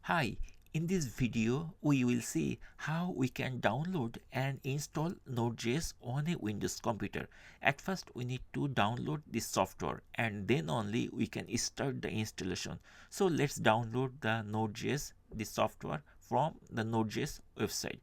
Hi, in this video we will see how we can download and install Node.js on a Windows computer. At first we need to download this software and then only we can start the installation. So let's download the Node.js, this software from the Node.js website.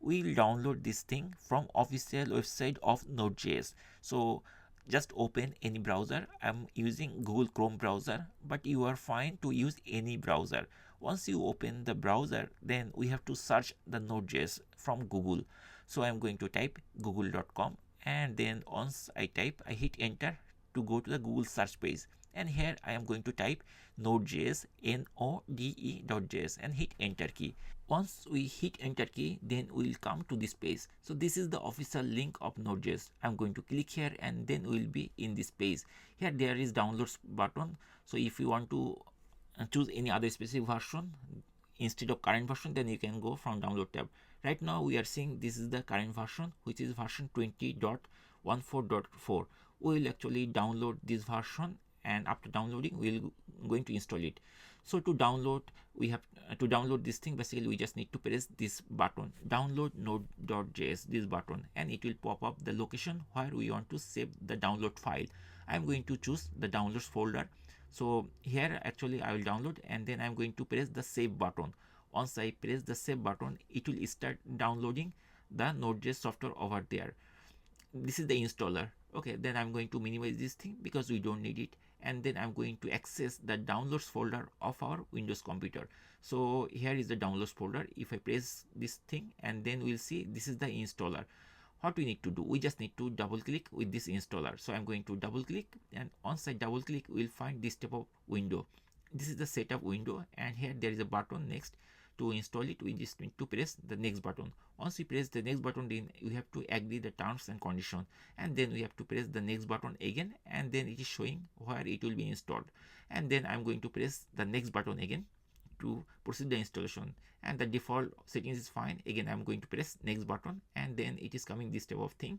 We'll download this thing from official website of Node.js. So just open any browser. I'm using Google Chrome browser, but you are fine to use any browser. Once you open the browser, then we have to search the Node.js from Google. So I'm going to type google.com, and then once I type, I hit enter to go to the Google search page. And here I am going to type Node.js, Node.js, and hit enter key. Once we hit enter key, then we will come to this page. So this is the official link of Node.js. I'm going to click here and then we will be in this page. Here there is downloads button. So if you want to choose any other specific version instead of current version, then you can go from download tab. Right now we are seeing this is the current version, which is version 20.14.4. we will actually download this version, and after downloading we will going to install it. So to download, we have to download this thing. Basically we just need to press this button, download node.js, this button, and it will pop up the location where we want to save the download file. I'm going to choose the downloads folder. So here actually I will download, and then I'm going to press the save button. Once I press the save button, it will start downloading the Node.js software over there. This is the installer. Okay, then I'm going to minimize this thing because we don't need it, and then I'm going to access the downloads folder of our Windows computer. So here is the downloads folder. If I press this thing, and then we'll see this is the installer. What we need to do, we just need to double click with this installer. So I'm going to double click, and once I double click, we'll find this type of window. This is the setup window, and here there is a button next. To install it, we just need to press the next button. Once we press the next button, then we have to agree the terms and condition, and then we have to press the next button again, and then it is showing where it will be installed. And then I'm going to press the next button again to proceed the installation, and the default settings is fine. Again I'm going to press next button, and then it is coming this type of thing.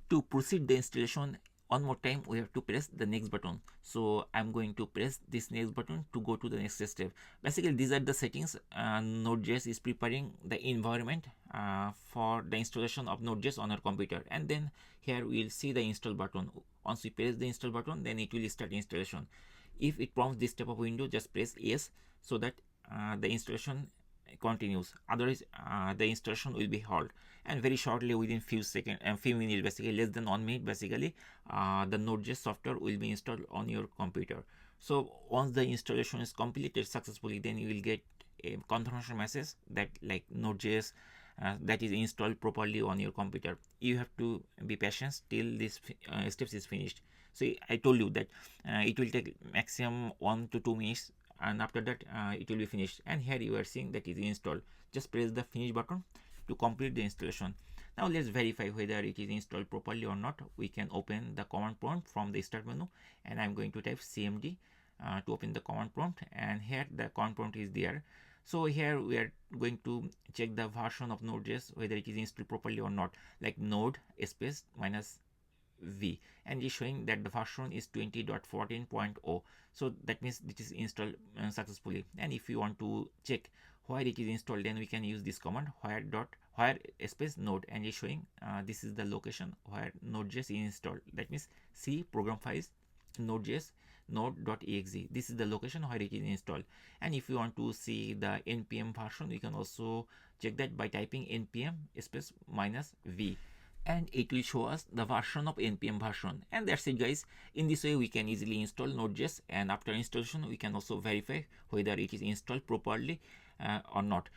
To proceed the installation one more time, we have to press the next button. So I'm going to press this next button to go to the next step. Basically these are the settings. Node.js is preparing the environment for the installation of Node.js on our computer, and then here we will see the install button. Once we press the install button, then it will start installation. If it prompts this type of window, just press yes, so that the installation continues. Otherwise the installation will be halt, and very shortly, within few seconds and few minutes, basically less than 1 minute, basically the Node.js software will be installed on your computer. So once the installation is completed successfully, then you will get a confirmation message that like Node.js that is installed properly on your computer. You have to be patient till this steps is finished. So I told you that it will take maximum 1 to 2 minutes, and after that it will be finished. And here you are seeing that it is installed. Just press the finish button to complete the installation. Now let's verify whether it is installed properly or not. We can open the command prompt from the start menu, and I'm going to type cmd to open the command prompt, and here the command prompt is there. So here we are going to check the version of Node.js, whether it is installed properly or not, like node space minus v, and is showing that the version is 20.14.0. so that means it is installed successfully. And if you want to check where it is installed, then we can use this command where space node, and is showing this is the location where Node.js is installed. That means C program files Node.js node.exe. This is the location where it is installed. And if you want to see the npm version, we can also check that by typing npm space minus v, and it will show us the version of npm version. And that's it, guys. In this way we can easily install Node.js, and after installation we can also verify whether it is installed properly or not.